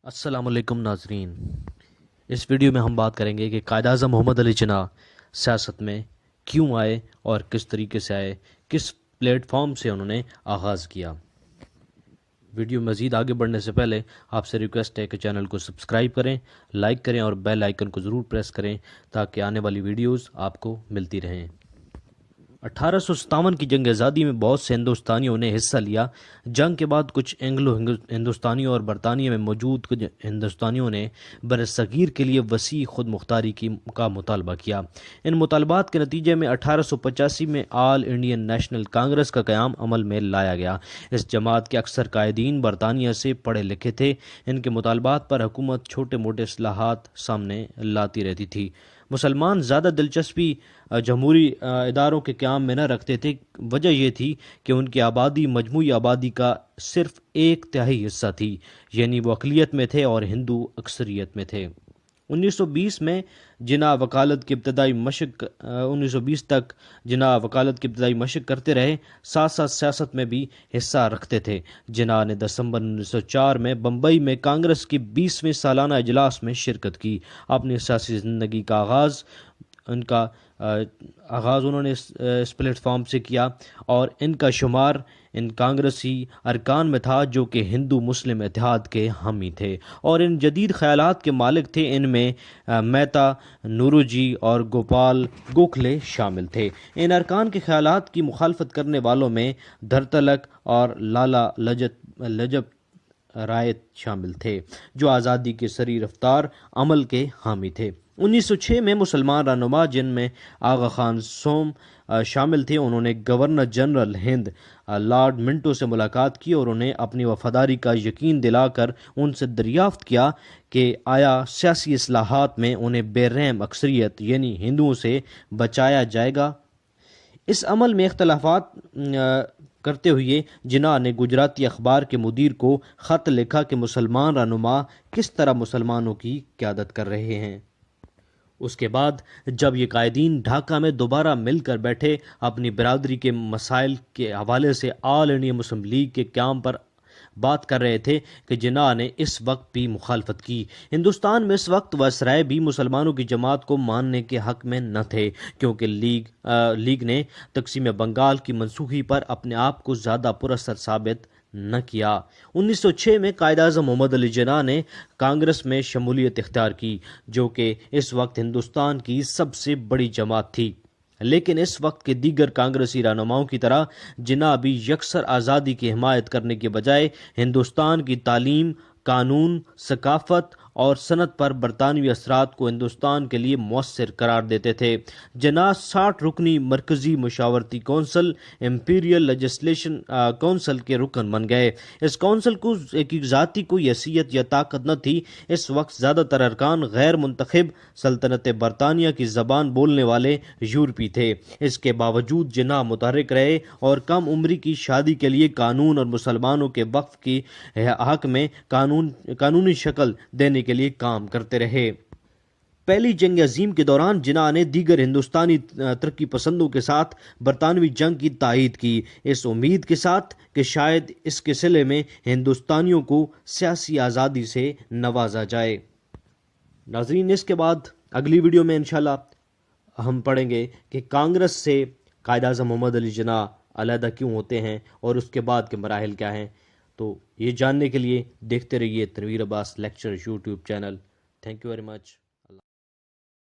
अस्सलाम वालेकुम नाजरीन। इस वीडियो में हम बात करेंगे कि कायद आज़म मोहम्मद अली जिन्ना सियासत में क्यों आए और किस तरीके से आए, किस प्लेटफॉर्म से उन्होंने आगाज़ किया। वीडियो मज़ीद आगे बढ़ने से पहले आपसे रिक्वेस्ट है कि चैनल को सब्सक्राइब करें, लाइक करें और बेल आइकन को ज़रूर प्रेस करें ताकि आने वाली वीडियोज़ आपको मिलती रहें। 1857 की जंग आज़ादी में बहुत से हिंदुस्तानियों ने हिस्सा लिया। जंग के बाद कुछ एंग्लो हिंदुस्तानियों और बरतानिया में मौजूद कुछ हिंदुस्तानियों ने बरसगीर के लिए वसी खुद मुख्तारी का मुतालबा किया। इन मुतालबात के नतीजे में 1885 में ऑल इंडियन नेशनल कांग्रेस का क़याम अमल में लाया गया। इस जमात के अक्सर कायदीन बरतानिया से पढ़े लिखे थे। इनके मुतालबात पर हुकूमत छोटे मोटे इस्लाहात सामने लाती रहती थी। मुसलमान ज़्यादा दिलचस्पी जमहूरी इदारों के क़याम में न रखते थे। वजह यह थी कि उनकी आबादी मजमूई आबादी का सिर्फ 1/3 हिस्सा थी, यानी वो अक़लियत में थे और हिंदू अक्सरियत में थे। 1920 में जिन्ना वकालत की इब्तदाई मशक 1920 तक जिन्ना वकालत की इब्तदाई मशक करते रहे, साथ साथ सियासत में भी हिस्सा रखते थे। जिन्ना ने दिसंबर 1904 में बम्बई में कांग्रेस की 20वें सालाना इजलास में शिरकत की। अपनी सियासी ज़िंदगी का आगाज़ उन्होंने इस प्लेटफॉर्म से किया और इनका शुमार इन कांग्रेसी अरकान में था जो कि हिंदू मुस्लिम इत्तेहाद के हामी थे और इन जदीद ख्यालात के मालिक थे। इनमें मेहता, नूरोजी और गोपाल गोखले शामिल थे। इन अरकान के ख्यालात की मुखालफत करने वालों में धरतलक और लाला लजपत राय शामिल थे, जो आज़ादी के सरी रफ्तार अमल के हामी थे। 1906 में मुसलमान रहनुमा जिनमें आगा खान सोम शामिल थे, उन्होंने governor general Hind Lord Minto से मुलाकात की और उन्हें अपनी वफादारी का यकीन दिलाकर उनसे दरियाफ्त किया कि आया सियासी इस्लाहात में उन्हें बेरहम अक्सरियत यानी हिंदुओं से बचाया जाएगा। इस अमल में इख्तलाफात करते हुए जिन्ना ने गुजराती अखबार के मुदीर को ख़त लिखा कि मुसलमान रहनुमा किस तरह मुसलमानों की क़यादत कर रहे हैं। उसके बाद जब ये कायदीन ढाका में दोबारा मिलकर बैठे, अपनी बिरादरी के मसाइल के हवाले से ऑल इंडिया मुस्लिम लीग के क़याम पर बात कर रहे थे कि जिन्ना ने इस वक्त भी मुखालफत की। हिंदुस्तान में इस वक्त वसराय भी मुसलमानों की जमात को मानने के हक में न थे, क्योंकि लीग ने तकसीम बंगाल की मनसूखी पर अपने आप को ज़्यादा पुरअसर साबित न किया। 1906 में कायद आज़म मोहम्मद अली जिन्ना ने कांग्रेस में शमूलियत इख्तियार की, जो कि इस वक्त हिंदुस्तान की सबसे बड़ी जमात थी। लेकिन इस वक्त के दीगर कांग्रेसी रहनुमाओं की तरह जिन्ना भी यकसर आज़ादी की हिमायत करने के बजाय हिंदुस्तान की तालीम, कानून, सकाफत और सनत पर बरतानवी असरात को हिंदुस्तान के लिए मौसर करार देते थे। जिन्ना 60 रुकनी मरकजी मशावरती कौंसल इम्पीरियल लेजिस्लेशन कौंसल के रुकन बन गए। इस कौंसल को की ज़ाती कोई हैसियत या ताकत न थी। इस वक्त ज़्यादातर अरकान गैर मुंतखब सल्तनत बरतानिया की ज़बान बोलने वाले यूरोपी थे। इसके बावजूद जिन्ना मुतहर्रिक रहे और कम उम्री की शादी के लिए कानून और मुसलमानों के वक्फ की हक में कानूनी शक्ल देने के लिए काम करते रहे। पहली जंग अजीम के दौरान जिन्ना ने दीगर हिंदुस्तानी तरक्की पसंदों के साथ बरतानवी जंग की तायीद की, इस उम्मीद के साथ कि शायद इसके सिले में हिंदुस्तानियों को सियासी आज़ादी से नवाजा जाए। नाज़रीन, इसके बाद अगली वीडियो में इंशाल्लाह हम पढ़ेंगे कि कांग्रेस से कायद आज़म मोहम्मद अली जिन्ना अलहदा क्यों होते हैं और उसके बाद के मराहिल क्या हैं। तो ये जानने के लिए देखते रहिए Tanveer Abbas lecture YouTube channel. Thank you very much.